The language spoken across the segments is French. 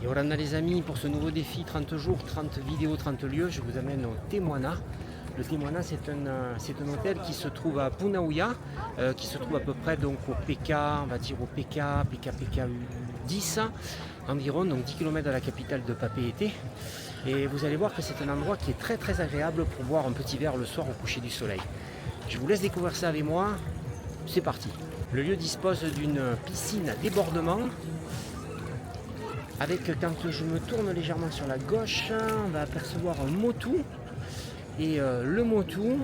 Et voilà les amis, pour ce nouveau défi 30 jours, 30 vidéos, 30 lieux, je vous amène au Témoana. Le Témoana, c'est un hôtel qui se trouve à Punaouia, qui se trouve à peu près donc au PK, on va dire au PK 10 environ, donc 10 km de la capitale de Papeete. Et vous allez voir que c'est un endroit qui est très très agréable pour boire un petit verre le soir au coucher du soleil. Je vous laisse découvrir ça avec moi, c'est parti. Le lieu dispose d'une piscine à débordement, avec, quand je me tourne légèrement sur la gauche, on va apercevoir un motu. Et le motu,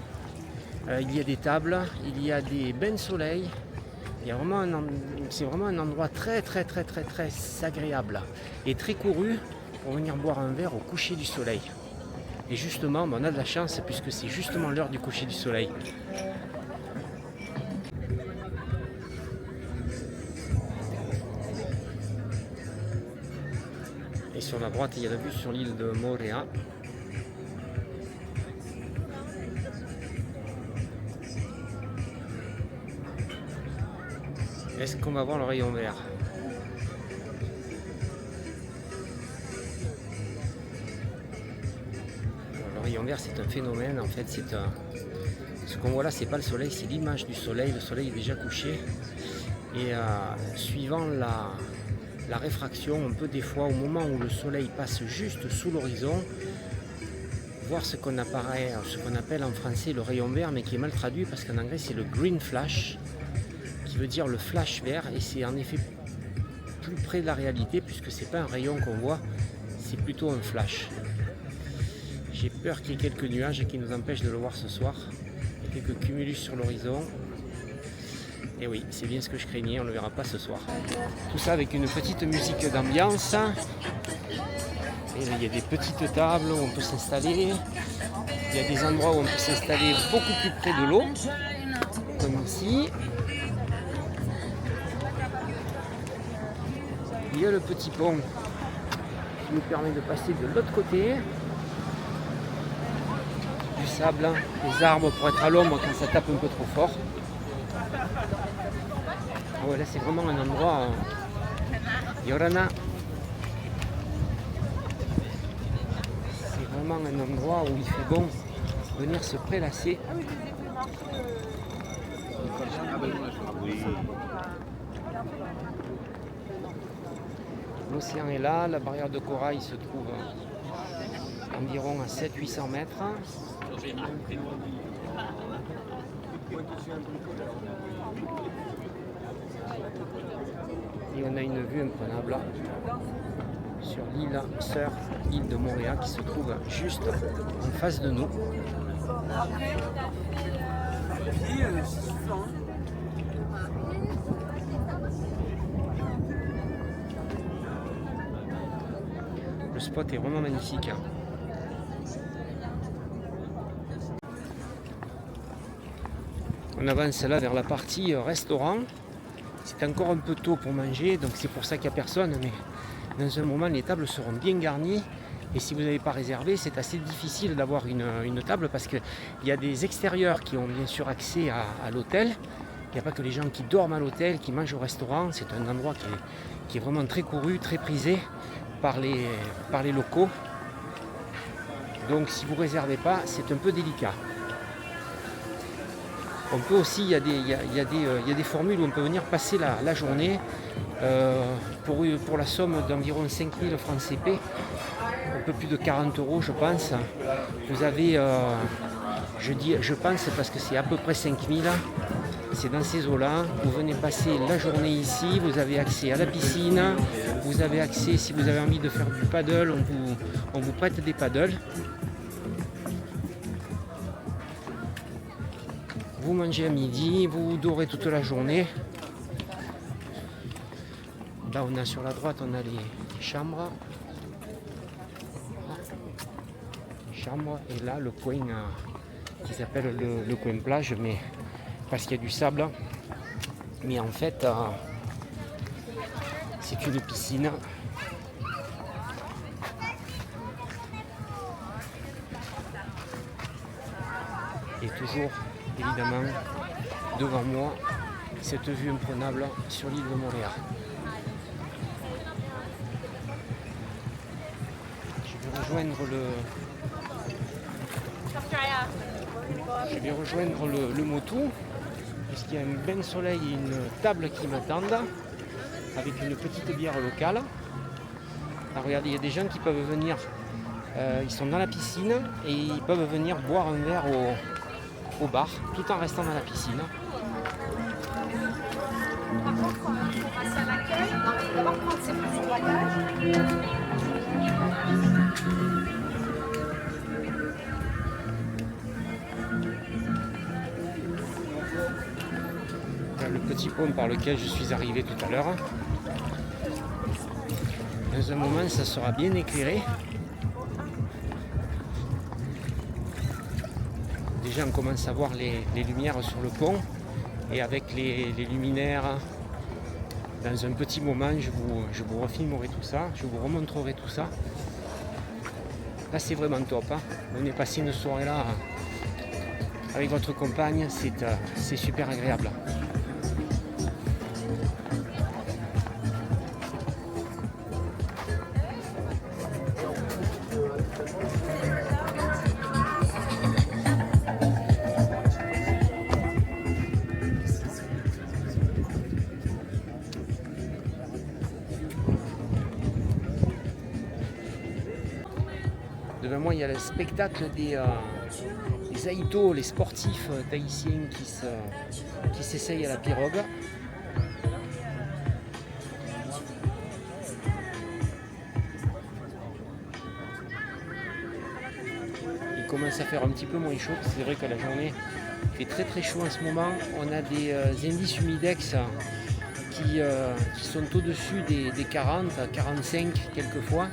il y a des tables, il y a des bains de soleil. C'est vraiment un endroit très agréable et très couru pour venir boire un verre au coucher du soleil. Et justement, on a de la chance puisque c'est justement l'heure du coucher du soleil. Et sur la droite, il y a la vue sur l'île de Moorea. Est-ce qu'on va voir le rayon vert? Le rayon vert, c'est un phénomène. En fait, ce qu'on voit là, c'est pas le soleil, c'est l'image du soleil. Le soleil est déjà couché. Et suivant la réfraction, on peut des fois, au moment où le soleil passe juste sous l'horizon, voir ce qu'on appelle en français le rayon vert, mais qui est mal traduit parce qu'en anglais c'est le green flash, qui veut dire le flash vert, et c'est en effet plus près de la réalité puisque c'est pas un rayon qu'on voit, c'est plutôt un flash. J'ai peur qu'il y ait quelques nuages qui nous empêchent de le voir ce soir. Il y a quelques cumulus sur l'horizon. Et oui, c'est bien ce que je craignais, on ne le verra pas ce soir. Tout ça avec une petite musique d'ambiance. Et il y a des petites tables où on peut s'installer. Il y a des endroits où on peut s'installer beaucoup plus près de l'eau, comme ici. Il y a le petit pont qui nous permet de passer de l'autre côté. Du sable, des arbres pour être à l'ombre quand ça tape un peu trop fort. Ah ouais, là c'est vraiment un endroit Yorana. C'est vraiment un endroit où il fait bon venir se prélasser. L'océan est là, la barrière de corail se trouve environ à 700-800 mètres. Et on a une vue imprenable sur l'île Sœur, île de Moorea, qui se trouve juste en face de nous. Le spot est vraiment magnifique. On avance là vers la partie restaurant. C'est encore un peu tôt pour manger, donc c'est pour ça qu'il n'y a personne, mais dans un moment les tables seront bien garnies. Et si vous n'avez pas réservé, c'est assez difficile d'avoir une table parce qu'il y a des extérieurs qui ont bien sûr accès à l'hôtel. Il n'y a pas que les gens qui dorment à l'hôtel, qui mangent au restaurant. C'est un endroit qui est vraiment très couru, très prisé par les locaux. Donc si vous ne réservez pas, c'est un peu délicat. On peut aussi, il y a des formules où on peut venir passer la journée pour la somme d'environ 5000 francs CP, un peu plus de 40 € je pense. Vous avez, je pense parce que c'est à peu près 5000, c'est dans ces eaux-là. Vous venez passer la journée ici, vous avez accès à la piscine, vous avez accès, si vous avez envie de faire du paddle, on vous prête des paddles. Vous mangez à midi, vous dorez toute la journée. Là on a sur la droite, on a les chambres. Et là le coin qui s'appelle le coin plage, mais parce qu'il y a du sable. Mais en fait c'est une piscine. Et toujours évidemment devant moi cette vue imprenable sur l'île de Moorea. rejoindre le moto, puisqu'il y a un bain soleil et une table qui m'attendent, avec une petite bière locale. Alors regardez, il y a des gens qui peuvent venir, ils sont dans la piscine et ils peuvent venir boire un verre au bar, tout en restant dans la piscine. Par contre, pour passer à l'accueil, il faut d'abord prendre ses petits bagages. Le petit pont par lequel je suis arrivé tout à l'heure. Dans un moment, ça sera bien éclairé. Déjà, on commence à voir les lumières sur le pont. Et avec les luminaires, dans un petit moment, je vous refilmerai tout ça, je vous remontrerai tout ça. Là, c'est vraiment top. Hein. On est passé une soirée là avec votre compagne, c'est super agréable. Devant moi, il y a le spectacle des Aïtos, les sportifs tahitiens qui s'essayent à la pirogue. Il commence à faire un petit peu moins chaud. C'est vrai que la journée fait très très chaud en ce moment. On a des indices humidex qui sont au-dessus des 40, 45 quelquefois.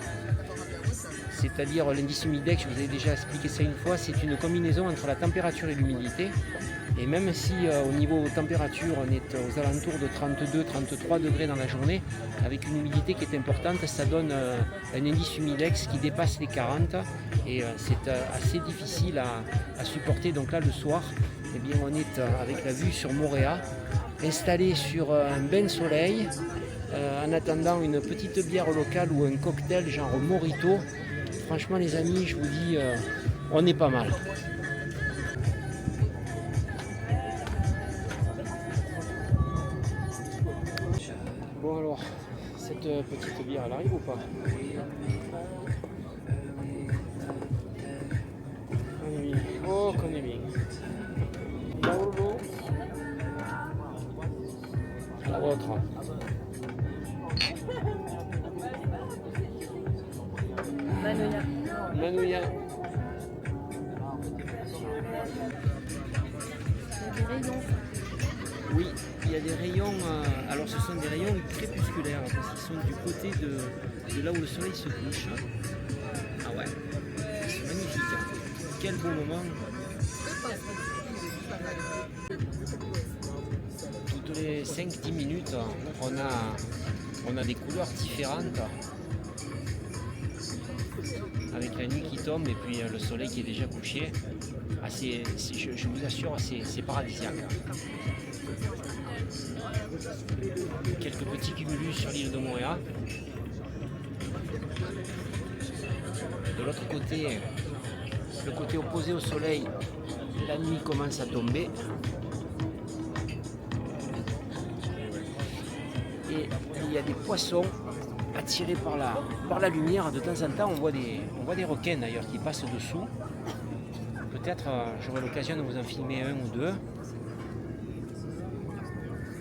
C'est-à-dire l'indice humidex, je vous ai déjà expliqué ça une fois, c'est une combinaison entre la température et l'humidité. Et même si au niveau température on est aux alentours de 32-33 degrés dans la journée, avec une humidité qui est importante, ça donne un indice humidex qui dépasse les 40 et c'est assez difficile à supporter. Donc là le soir, eh bien, on est avec la vue sur Moorea, installé sur un bain soleil, en attendant une petite bière locale ou un cocktail genre Morito. Franchement les amis, je vous dis, on est pas mal. Bon alors, cette petite bière elle arrive ou pas? Oh qu'on est bien. Paolo. La vôtre. Manouya. Oui, il y a des rayons, alors ce sont des rayons crépusculaires parce qu'ils sont du côté de là où le soleil se couche. Ah ouais, c'est magnifique. Quel beau moment. Toutes les 5-10 minutes, on a des couleurs différentes. Avec la nuit qui tombe et puis le soleil qui est déjà couché, je vous assure, c'est paradisiaque. Quelques petits cumulus sur l'île de Moorea. De l'autre côté, le côté opposé au soleil, la nuit commence à tomber. Et il y a des poissons attirés par la lumière. De temps en temps, on voit des requins d'ailleurs qui passent dessous. Peut-être j'aurai l'occasion de vous en filmer un ou deux.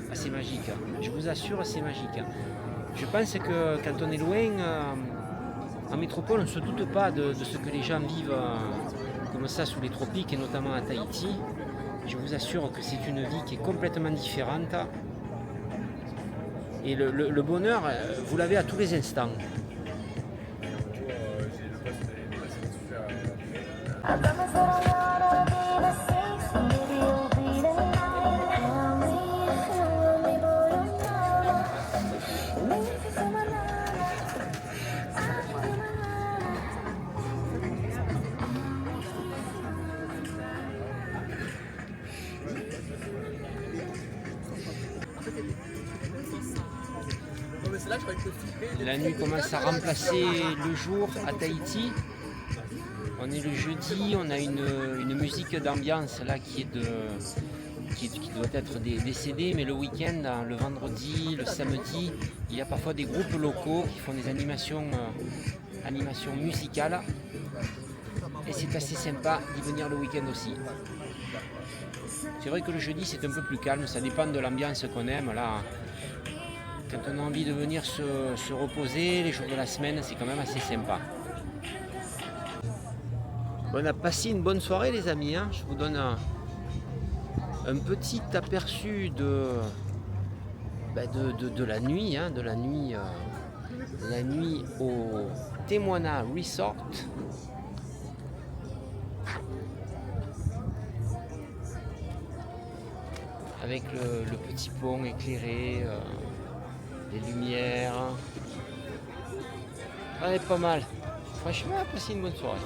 Ah, c'est magique, je vous assure, c'est magique. Je pense que quand on est loin, en métropole, on ne se doute pas de ce que les gens vivent comme ça sous les tropiques et notamment à Tahiti. Je vous assure que c'est une vie qui est complètement différente. Et le bonheur, vous l'avez à tous les instants. La nuit commence à remplacer le jour à Tahiti. On est le jeudi, on a une musique d'ambiance là qui doit être des CD, mais le week-end, le vendredi, le samedi, il y a parfois des groupes locaux qui font des animations musicales. Et c'est assez sympa d'y venir le week-end aussi. C'est vrai que le jeudi c'est un peu plus calme, ça dépend de l'ambiance qu'on aime. Là, quand on a envie de venir se reposer, les jours de la semaine, c'est quand même assez sympa. On a passé une bonne soirée les amis, hein. Je vous donne un petit aperçu de la nuit, hein, de la nuit au Te Moana Resort. Avec le petit pont éclairé, les lumières. Ouais, pas mal. Franchement, on a passé une bonne soirée.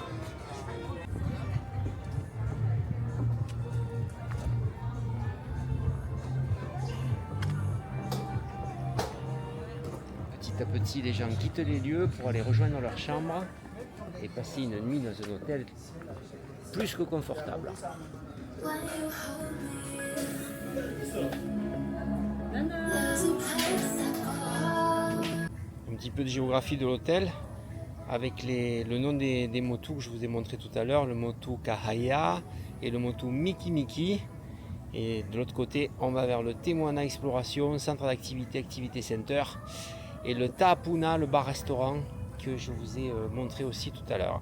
Petit à petit, les gens quittent les lieux pour aller rejoindre leur chambre et passer une nuit dans un hôtel plus que confortable. Un petit peu de géographie de l'hôtel avec le nom des motus que je vous ai montré tout à l'heure, le motu Kahaya et le motu Miki Miki. Et de l'autre côté, on va vers le Te Moana Exploration, centre d'activité, activité center, et le Taapuna, le bar-restaurant que je vous ai montré aussi tout à l'heure.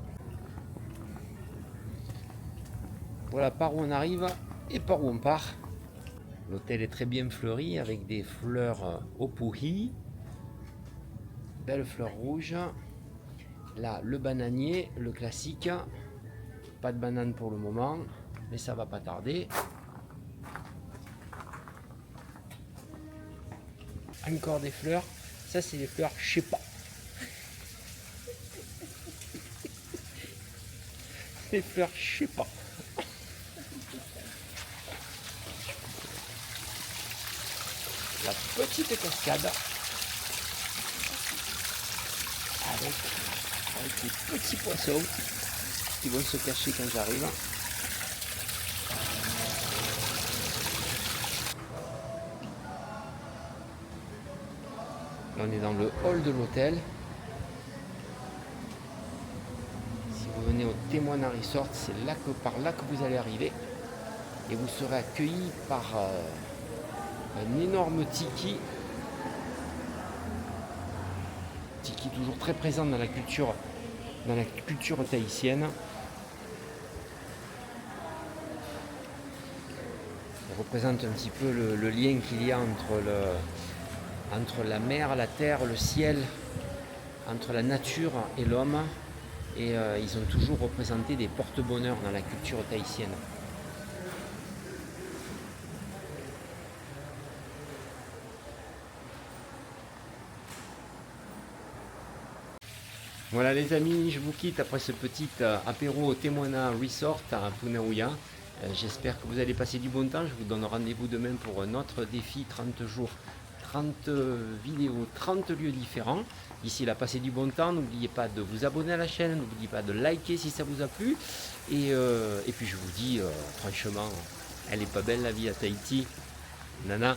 Voilà par où on arrive et par où on part. L'hôtel est très bien fleuri avec des fleurs opuhi, belles fleurs rouges. Là, le bananier, le classique. Pas de banane pour le moment, mais ça va pas tarder. Encore des fleurs. Ça, c'est des fleurs, je sais pas. Des fleurs, je sais pas. La petite cascade avec des petits poissons qui vont se cacher quand j'arrive. On est dans le hall de l'hôtel. Si vous venez au Te Moana Resort, c'est par là que vous allez arriver. Et vous serez accueilli par un énorme tiki. Tiki toujours très présent dans la culture tahitienne. Il représente un petit peu le lien qu'il y a entre la mer, la terre, le ciel, entre la nature et l'homme. Et ils ont toujours représenté des porte-bonheur dans la culture tahitienne. Voilà les amis, je vous quitte après ce petit apéro au Te Moana Resort à Punauia. J'espère que vous allez passer du bon temps. Je vous donne rendez-vous demain pour un autre défi 30 jours, 30 vidéos, 30 lieux différents. D'ici là, passez du bon temps. N'oubliez pas de vous abonner à la chaîne, n'oubliez pas de liker si ça vous a plu. Et puis je vous dis, franchement, elle est pas belle la vie à Tahiti. Nana.